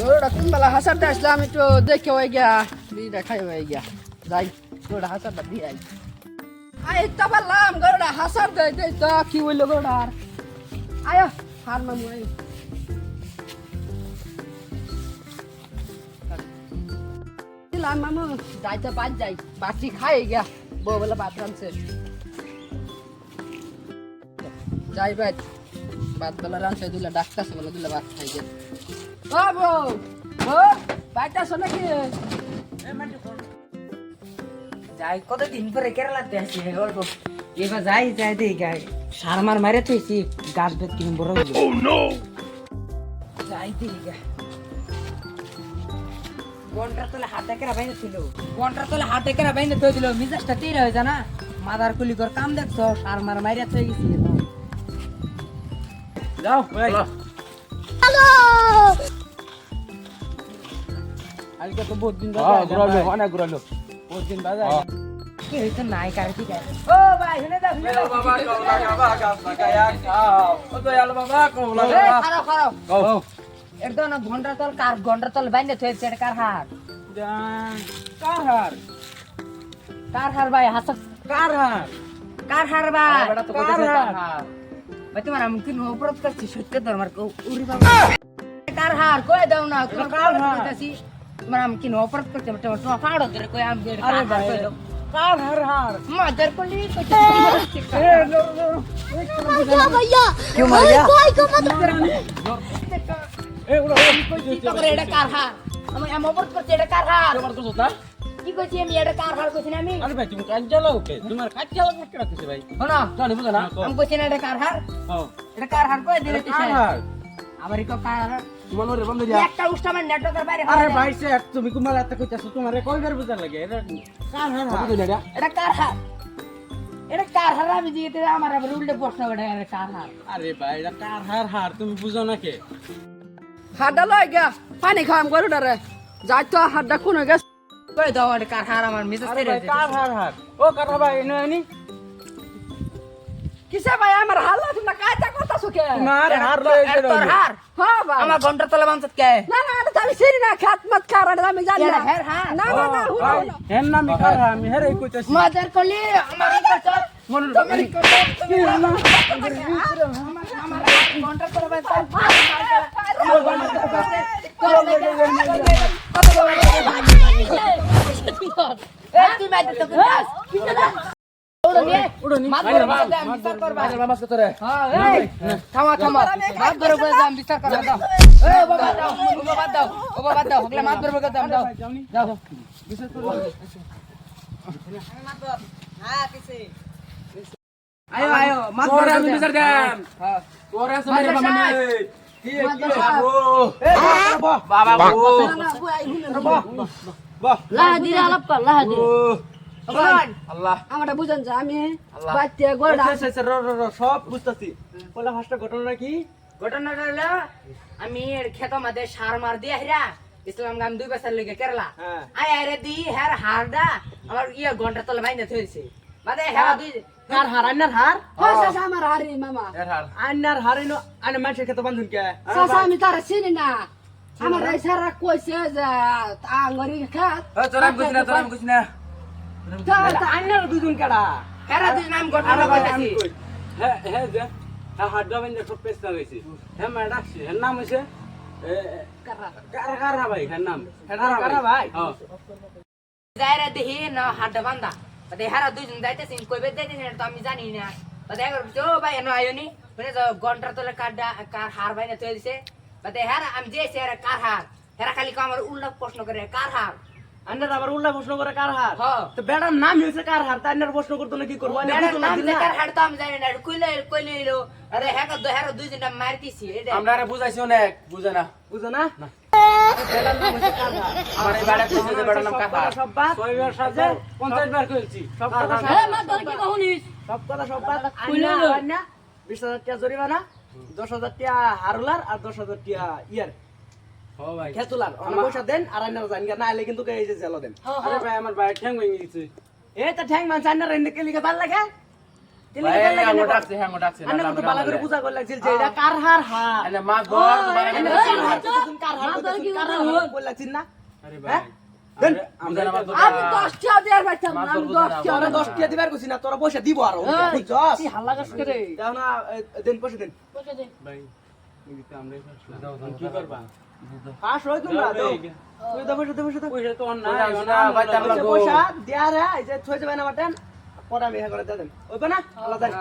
ওটা কোন বেলা হাসারতে আসলাম একটু দেখে হয়ে গিয়া বিড়িটা খাই হয়ে গিয়া যাই ওটা হাসারটা দিয়ে আই আয় তো বললাম গরুটা হাসার দে দে তো কি হইলো গরুটার আয় হার মামু আয় দিলাম মামু যাইতে বাদ যাই বাসি খাই গিয়া বউ বলে ভাত রাঁধছে যাই ভাত বেলা রাঁধছে দিলে ডাক্তারছে বলে দিলে ভাত খাই গে ও বউ ও বাইটা শোনা কি যাই কতদিন পরে কেরালাতে আসি অল্প এবার যাই যাই দেই গাই সার মার মারে থইছি গাছ বেত কিনে বড় হইলো যাই দেই গা গন্ডার তলে হাতে কেরা বাইনে ছিল গন্ডার তলে হাতে কেরা বাইনে থই দিল মিজাজটা তীর হয়ে জানা মাদার কুলি কর কাম দেখছো সার মার মারিয়া থই গেছি যাও ভাই হ্যালো আজকে তো বহুত দিন ঘুরালো অনেক ঘুরালো বহুত দিন বাজে কি হইতো নাই কার কি গায় ও ভাই শুনে দাও বাবা কওলা বাবা গাছ লাগায়া খাও ও দয়াল বাবা কওলা বাবা খারাপ খারাপ কও একদম না ঘন্টার তল বাইনে থইছে এটা কার হার জান কার হার ভাই হাস কার কার হার ভাই বেটা তো কইতেছে কার ভাই তোমার আমি কি অপরাধ করছি সত্য ধর্মার উরি বাবা কার হার কই দাও না তোমার কার হার কইতাছি তোমার আমি কি অপরাধ করছি তোমার তোমার ফাড়ো ধরে কই আমি আরে ভাই কার হার মাদার কলি কইতাছি भैया क्यों भैया कोई को मत এ ওরা কইতেছে তোমার এটা কার হার আমি অপরাধ করছি এটা কার হার তোমার তো কথা কি কইছি আমি এটা কার হার কইছি না আমি আরে ভাই তুমি কাজ চালাও কে তোমার কাজ চালাও করতে রাখতেছে ভাই শোনো জানি বুঝা না আমি কইছি না এটা কার হার হ্যাঁ এটা কার হার কই দিলে কার হার আমার ইকো কার হার তোমার ওরে বন্ধ দিয়া একটা উষ্টামান নেটওয়ার্কের বাইরে আরে ভাই সে তুমি কুমার এত কইতাছো তোমারে কয়বার বুঝা লাগে এটা কার হার কত দিন এটা এটা কার হার এটা কার হার আমি দিতে আমার আবার উল্টে প্রশ্ন করে এটা কার হার আরে ভাই এটা কার হার তুমি বুঝো না কে হাড্ডা লই গিয়া পানি খাওয়াম গরুটারে যাই তো হাড্ডা কোন হয়ে গেছে কই দাও এটা কার হার আমার মেসেজ আরে করে ভাই কার হার ও কার ভাই এনে এনি কিসে ভাই আমার হাল না কাইতা কথা সুকে তোমার হার লই গেল তোর হার হ্যাঁ ভাই আমার ঘন্টার তলে বাঁচত কে না না এটা আমি চিনি না খাত মত খারাপ আমি জানি এটা না হের হার না না না হুনো হুনো হেন নাম কার আমি হেরে কইতাছি মাদার কলি আমার কাছে তোমার আমার ঘন্টার তলে বাঁচত তুই মাইতে তো কাজ উড়নি বিচার করবা মাছ কত রে থামা থামা মাছ ধরে বলে দাম বিচার করবা দাও এ বাবা দাও ও বাবা দাও ও বাবা দাও হগলে মাছ ধরে বলে দাম দাও দাও বিশেষ করে আয়ো আয়ো মাছ তোরে ধরে আমি বিচার দেন হ্যাঁ তোরে আছে মাছ মানে ধরে কি মাছ কি ধরে বাবু এ বাবা বাবু বাহ লাহাদি আলাপ কর লাহাদি আল্লাহ আমারটা বুঝেন যে আমি আল্লাহ। বাচ্চা গরুটা সব বুঝতাছি বলে ফার্স্ট ঘটনা কি ঘটনাটা হলো আমি এর ক্ষেত মাঝে সার মার দিয়ে হেরা ইসলাম গাম 2 বছর লেগে কেরালা হ্যাঁ। আই আরে দি হের হারডা আমার ইয়া ঘন্টা তলে বাইনে থইছে মানে হেরা দুই কার হার আন্নার হার সাসা আমার হারি মামা এর হার আন্নার হারিনো আনে মানুষের খেতে বান্ধুন কে সাসা আমি তার চিনি না আমার সারা কইছে যে আঙ্গরি খাত তোরা বুঝ না আন্নার দুজন কেডা হেরা দুই নাম ঘটনা কইতাছি হ্যাঁ হ্যাঁ যে হ্যাঁ হাড্ডা বাইন্দা সব পেস্তা হইছে হ্যাঁ মা ডাকছি এর নাম হইছে কারা ভাই এর নাম কারা ভাই হ্যাঁ যাইরা দেহি না হাড্ডা বান্দা বাদে হেরা দুইজন যাইতেছে কইবে যাইতেছে তো আমি জানি না বাদে একবার তো ভাই এনো আয়োনি মানে ঘন্টার তলে কার হার বাইনে থইছে বাদে হেরা আমি যেছে হেরা কার হার হেরা খালি আমার উল্টা প্রশ্ন করে কার হার আন্নার আবার উল্টা প্রশ্ন করে কার হার হ্যাঁ। তো বেড়ার নাম হইছে কার হার তা আন্নার প্রশ্ন করতে না কি করব আন্নার বেড়ার বুঝো নাম না কার হার তো আমি জানি না কইলে এলো আরে হেরা দুইজন মারতিছি এটা আমরা বুঝাইছি অনেক বুঝে না বুঝো না বেড়ার নাম হইছে কার হার আমার এই বেড়া কইছে যে বেড়ার নাম কার হার সব বাত 6 বার সাথে 50 বার কইছি সব কথা হ্যাঁ মা তোর কি কহুনিস সব কথা সব বাত কইলে আন্না 20000 টাকা জরিমানা 10000 টাকা হারুলার আর 10000 টাকা ইয়ার ও ভাই খেতুলার আমার পয়সা দেন আর আন্নার জান না আইলে কিন্তু এই যে জেল দেন আরে ভাই আমার ভাই ঠ্যাং ভেঙে গেছে এই তো ঠ্যাং মান জান্নার এনে কে লিখে ভাল লাগে কিলে গেল লাগে আঙ্গো ডাকছে আঙ্গো ডাকছে আন্না কত বালা করে পূজা কর লাগছিল যে এটা কার হার হার এনে মাছ ধর তো বালা এনে করে কার হার বল লাগছিল না আরে হ্যাঁ? ভাই দেন আমরা নামাজ আমি 10 টাকা দেওয়ার পাইতাম না, আমি 10 টাকা তোরা 10 টিয়া দিবার কইছি না তোরা পয়সা দিব আর বুঝছস কি হাল্লা কাজ করে দাও না দেন পয়সা দেন ভাই এদিকে আমরাই ফাঁসলাম কি করবা পাস হই তোমরা দাও তুই দাও পয়সা পয়সা তো অন না ভাই তার লাগো পয়সা দিয়া রে এই যে থই যাবে না মাটেন পরে আমি হ্যাঁ করে দেন ওইবা না আল্লাহ দেন